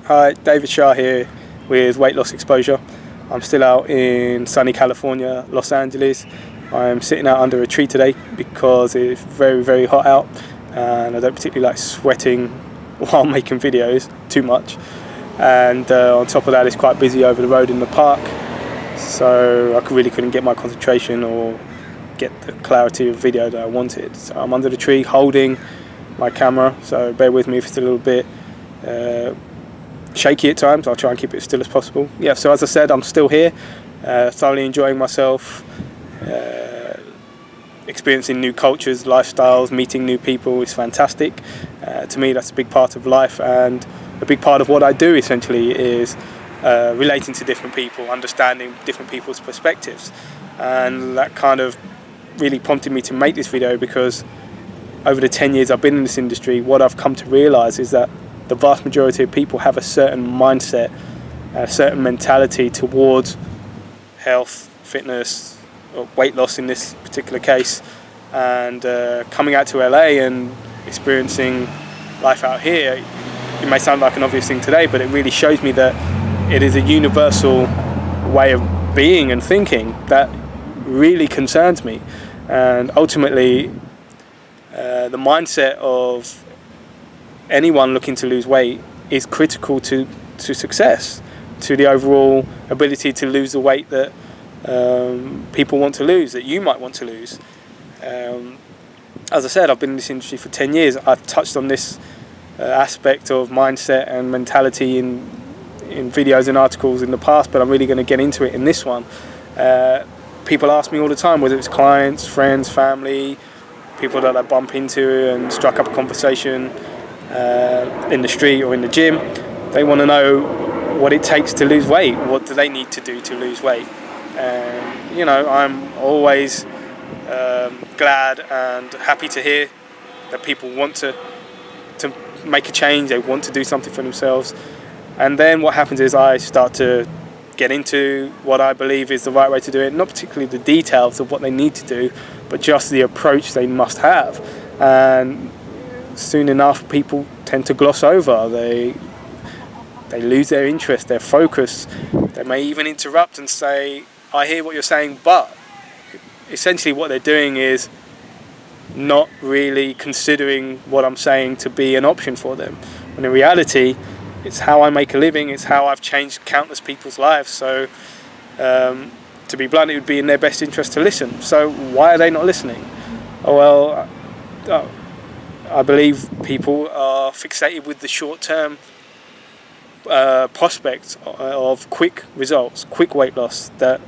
Hi, David Shah here with Weight Loss Exposure. I'm still out in sunny California, Los Angeles. I'm sitting out under a tree today because it's very, very hot out and I don't particularly like sweating while making videos too much. And on top of that, it's quite busy over the road in the park, so I really couldn't get my concentration or get the clarity of video that I wanted. So I'm under the tree holding my camera, so bear with me if it's a little bit shaky at times. I'll try and keep it as still as possible. Yeah, so as I said, I'm still here, thoroughly enjoying myself, experiencing new cultures, lifestyles, meeting new people is fantastic. To me, that's a big part of life, and a big part of what I do essentially is relating to different people, understanding different people's perspectives. And that kind of really prompted me to make this video, because over the 10 years I've been in this industry, what I've come to realize is that the vast majority of people have a certain mindset, a certain mentality towards health, fitness, or weight loss in this particular case. And coming out to LA and experiencing life out here, it may sound like an obvious thing today, but it really shows me that it is a universal way of being and thinking that really concerns me. And ultimately, the mindset of anyone looking to lose weight is critical to success, to the overall ability to lose the weight that people want to lose, that you might want to lose. As I said, I've been in this industry for 10 years. I've touched on this aspect of mindset and mentality in videos and articles in the past, but I'm really going to get into it in this one. People ask me all the time, whether it's clients, friends, family, people that I bump into and strike up a conversation in the street or in the gym. They want to know what it takes to lose weight. What do they need to do to lose weight? And I'm always glad and happy to hear that people want to make a change. They want to do something for themselves. And then what happens is I start to get into what I believe is the right way to do it, not particularly the details of what they need to do, but just the approach they must have. And soon enough, people tend to gloss over. They lose their interest, their focus. They may even interrupt and say, I hear what you're saying, but essentially what they're doing is not really considering what I'm saying to be an option for them. When in reality, it's how I make a living, it's how I've changed countless people's lives. So to be blunt, it would be in their best interest to listen. So why are they not listening? Well, I believe people are fixated with the short-term prospect of quick results, quick weight loss, that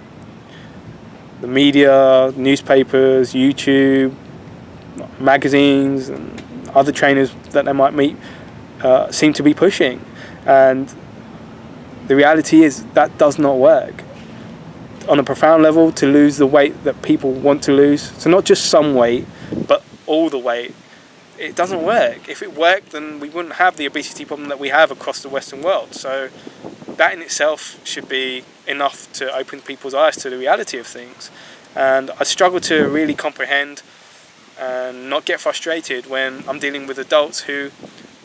the media, newspapers, YouTube, magazines and other trainers that they might meet seem to be pushing. And the reality is that does not work. On a profound level, to lose the weight that people want to lose, so not just some weight, but all the weight, it doesn't work. If it worked, then we wouldn't have the obesity problem that we have across the Western world. So that in itself should be enough to open people's eyes to the reality of things. And I struggle to really comprehend and not get frustrated when I'm dealing with adults who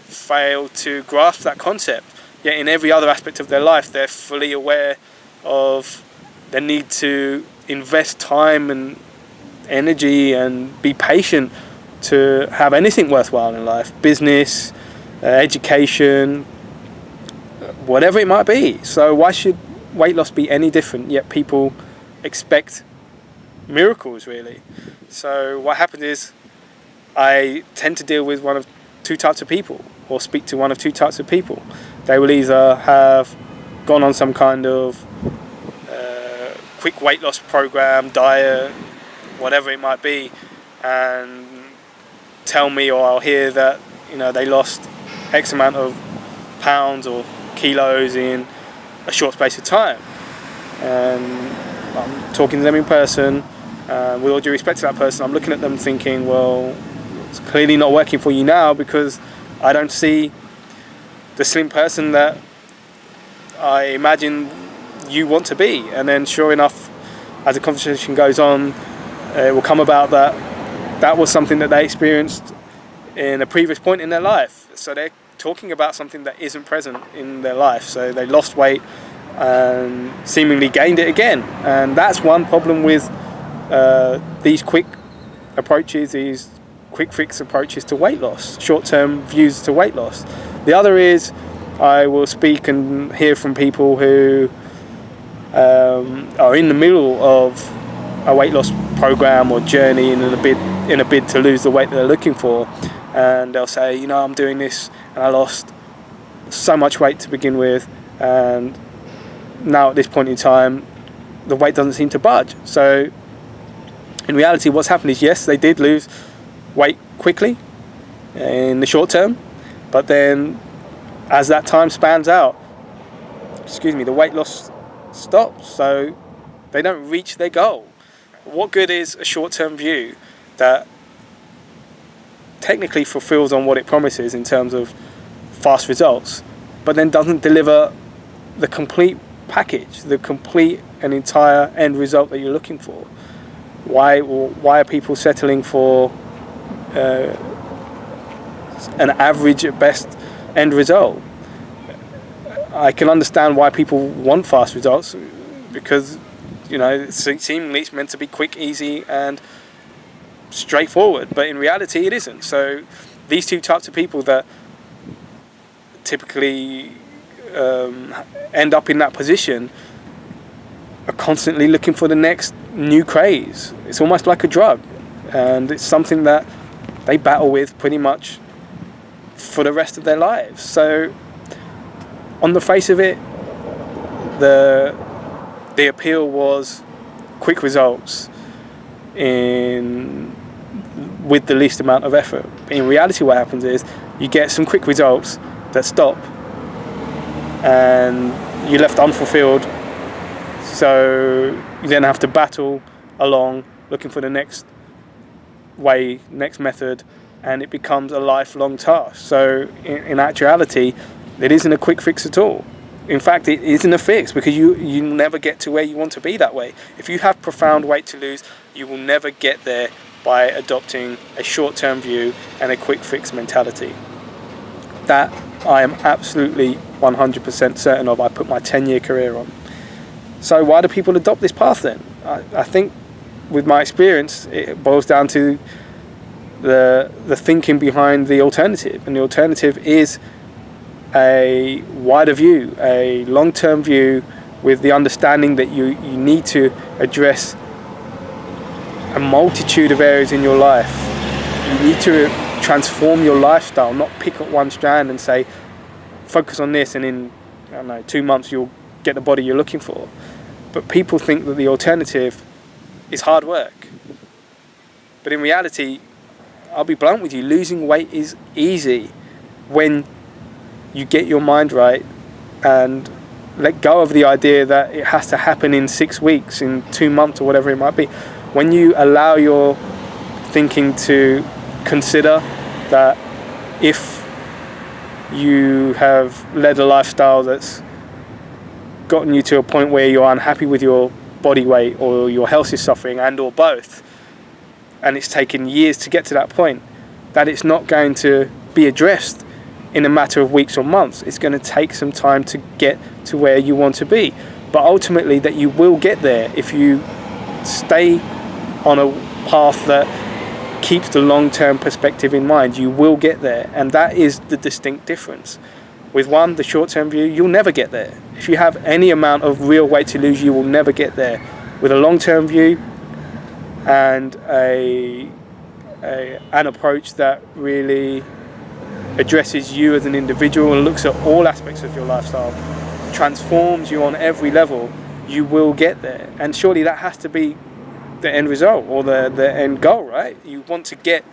fail to grasp that concept. Yet in every other aspect of their life, they're fully aware of the need to invest time and energy and be patient to have anything worthwhile in life, business, education, whatever it might be. So why should weight loss be any different? Yet people expect miracles, really. So what happens is I tend to deal with one of two types of people, or speak to one of two types of people. They will either have gone on some kind of quick weight loss program, diet, whatever it might be, and tell me, or I'll hear that they lost X amount of pounds or kilos in a short space of time. And I'm talking to them in person, with all due respect to that person, I'm looking at them thinking, well, it's clearly not working for you now, because I don't see the slim person that I imagine you want to be. And then sure enough, as the conversation goes on, it will come about that was something that they experienced in a previous point in their life. So they're talking about something that isn't present in their life. So they lost weight and seemingly gained it again. And that's one problem with these quick approaches, these quick fix approaches to weight loss, short-term views to weight loss. The other is, I will speak and hear from people who are in the middle of a weight loss program or journey in a bid to lose the weight that they're looking for, and they'll say, you know, I'm doing this and I lost so much weight to begin with, and now at this point in time the weight doesn't seem to budge. So in reality, what's happened is, yes, they did lose weight quickly in the short term, but then as that time spans out, the weight loss stops, so they don't reach their goal. What good is a short-term view that technically fulfills on what it promises in terms of fast results, but then doesn't deliver the complete package, the complete and entire end result that you're looking for? Why are people settling for an average at best end result? I can understand why people want fast results, because, you know, seemingly it's meant to be quick, easy and straightforward, but in reality it isn't. So these two types of people that typically end up in that position are constantly looking for the next new craze. It's almost like a drug, and it's something that they battle with pretty much for the rest of their lives. So on the face of it, the appeal was quick results with the least amount of effort. In reality, what happens is you get some quick results that stop, and you're left unfulfilled. So you then have to battle along looking for the next way, next method, and it becomes a lifelong task. So in actuality, it isn't a quick fix at all. In fact, it isn't a fix, because you never get to where you want to be that way. If you have profound weight to lose, you will never get there by adopting a short-term view and a quick fix mentality. That I am absolutely 100% certain of. I put my 10-year career on. So why do people adopt this path then? I think with my experience, it boils down to the thinking behind the alternative. And the alternative is a wider view, a long-term view, with the understanding that you need to address a multitude of areas in your life. You need to transform your lifestyle, not pick up one strand and say, focus on this, and in, 2 months you'll get the body you're looking for. But people think that the alternative is hard work. But in reality, I'll be blunt with you, losing weight is easy when you get your mind right and let go of the idea that it has to happen in 6 weeks, in 2 months, or whatever it might be. When you allow your thinking to consider that if you have led a lifestyle that's gotten you to a point where you're unhappy with your body weight, or your health is suffering, and or both, and it's taken years to get to that point, that it's not going to be addressed in a matter of weeks or months. It's going to take some time to get to where you want to be, but ultimately that you will get there if you stay on a path that keeps the long-term perspective in mind. You will get there, and that is the distinct difference. With one, the short-term view, you'll never get there. If you have any amount of real weight to lose, you will never get there. With a long-term view and an approach that really addresses you as an individual and looks at all aspects of your lifestyle, transforms you on every level, you will get there. And surely that has to be the end result, or the end goal, right? You want to get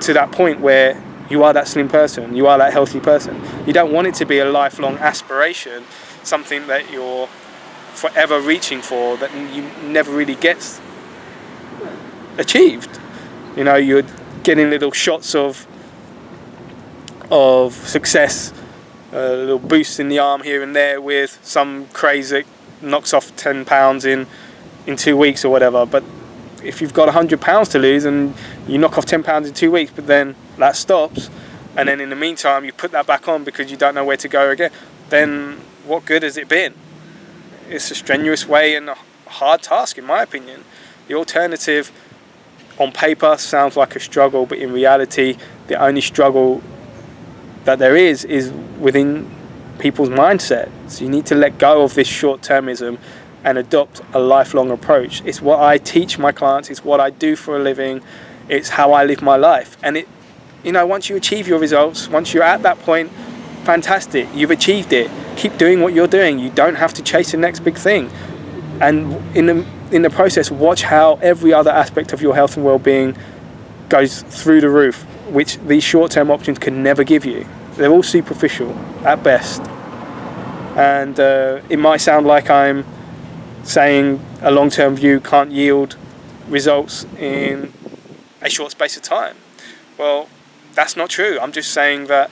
to that point where you are that slim person, you are that healthy person. You don't want it to be a lifelong aspiration, something that you're forever reaching for that you never really gets achieved. You're getting little shots of success, little boosts in the arm here and there with some craze that knocks off 10 pounds in 2 weeks or whatever. But if you've got 100 pounds to lose and you knock off 10 pounds in 2 weeks, but then that stops, and then in the meantime you put that back on because you don't know where to go again, then what good has it been? It's a strenuous way and a hard task, in my opinion. The alternative on paper sounds like a struggle, but in reality the only struggle that there is within people's mindset. So you need to let go of this short-termism and adopt a lifelong approach. It's what I teach my clients, it's what I do for a living, it's how I live my life. And it, once you achieve your results, once you're at that point, fantastic, you've achieved it. Keep doing what you're doing. You don't have to chase the next big thing. And in the process, watch how every other aspect of your health and well-being goes through the roof, which these short-term options can never give you. They're all superficial at best. And it might sound like I'm saying a long-term view can't yield results in a short space of time. Well, that's not true. I'm just saying that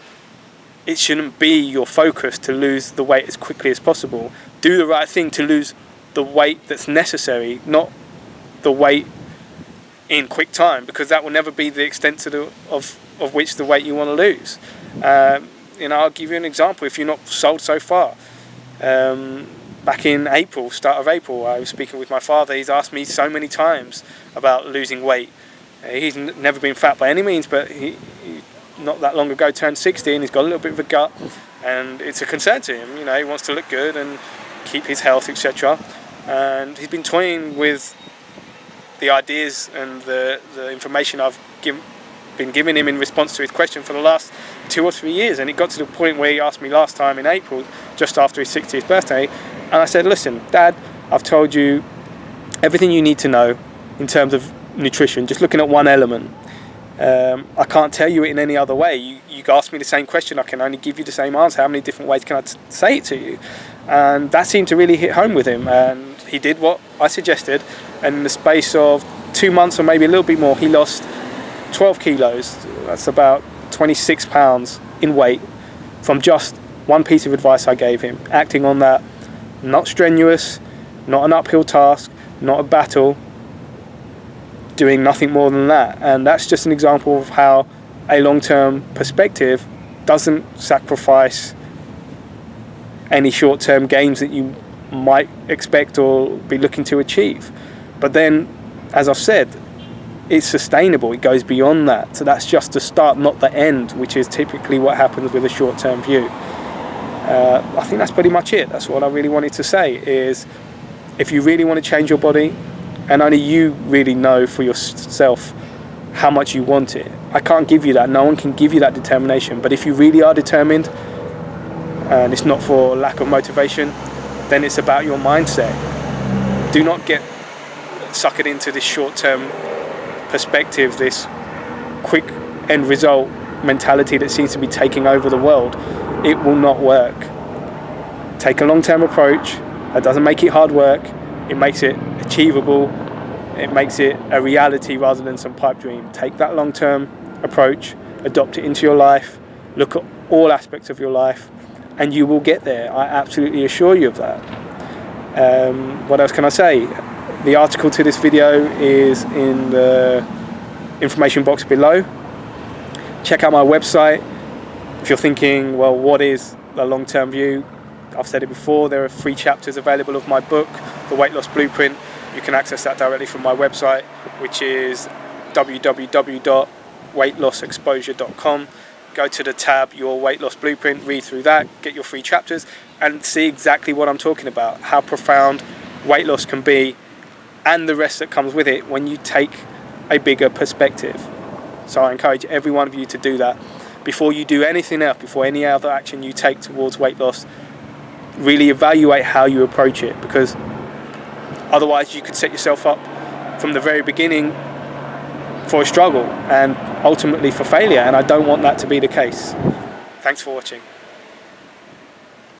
it shouldn't be your focus to lose the weight as quickly as possible. Do the right thing to lose the weight that's necessary, not the weight in quick time, because that will never be the extent of which the weight you want to lose. I'll give you an example if you're not sold so far. Back in start of April, I was speaking with my father. He's asked me so many times about losing weight. He's never been fat by any means, but he not that long ago turned 60 and he's got a little bit of a gut, and it's a concern to him. He wants to look good and keep his health, etc. And he's been toying with the ideas and the information I've been giving him in response to his question for the last 2 or 3 years. And it got to the point where he asked me last time in April, just after his 60th birthday, and I said, listen, Dad, I've told you everything you need to know in terms of nutrition, just looking at one element. I can't tell you it in any other way. You asked me the same question, I can only give you the same answer. How many different ways can I say it to you? And that seemed to really hit home with him, and he did what I suggested, and in the space of 2 months or maybe a little bit more, he lost 12 kilos. That's about 26 pounds in weight from just one piece of advice I gave him, acting on that. Not strenuous, not an uphill task, not a battle, doing nothing more than that. And that's just an example of how a long-term perspective doesn't sacrifice any short-term gains that you might expect or be looking to achieve. But then, as I've said, it's sustainable. It goes beyond that. So that's just the start, not the end, which is typically what happens with a short-term view. I think that's pretty much it. That's what I really wanted to say, is if you really want to change your body, and only you really know for yourself how much you want it. I can't give you that. No one can give you that determination. But if you really are determined, and it's not for lack of motivation, then it's about your mindset. Do not get suckered into this short-term perspective, this quick end result mentality that seems to be taking over the world. It will not work. Take a long-term approach. That doesn't make it hard work. It makes it achievable. It makes it a reality rather than some pipe dream. Take that long-term approach, adopt it into your life, look at all aspects of your life, and you will get there. I absolutely assure you of that. What else can I say? The article to this video is in the information box below. Check out my website. If you're thinking, well, what is the long-term view? I've said it before, there are 3 chapters available of my book, The Weight Loss Blueprint. You can access that directly from my website, which is www.weightlosexposure.com. Go to the tab, Your Weight Loss Blueprint, read through that, get your 3 chapters, and see exactly what I'm talking about, how profound weight loss can be, and the rest that comes with it when you take a bigger perspective. So I encourage every one of you to do that. Before you do anything else, before any other action you take towards weight loss, really evaluate how you approach it, because otherwise you could set yourself up from the very beginning for a struggle and ultimately for failure, and I don't want that to be the case. Thanks for watching.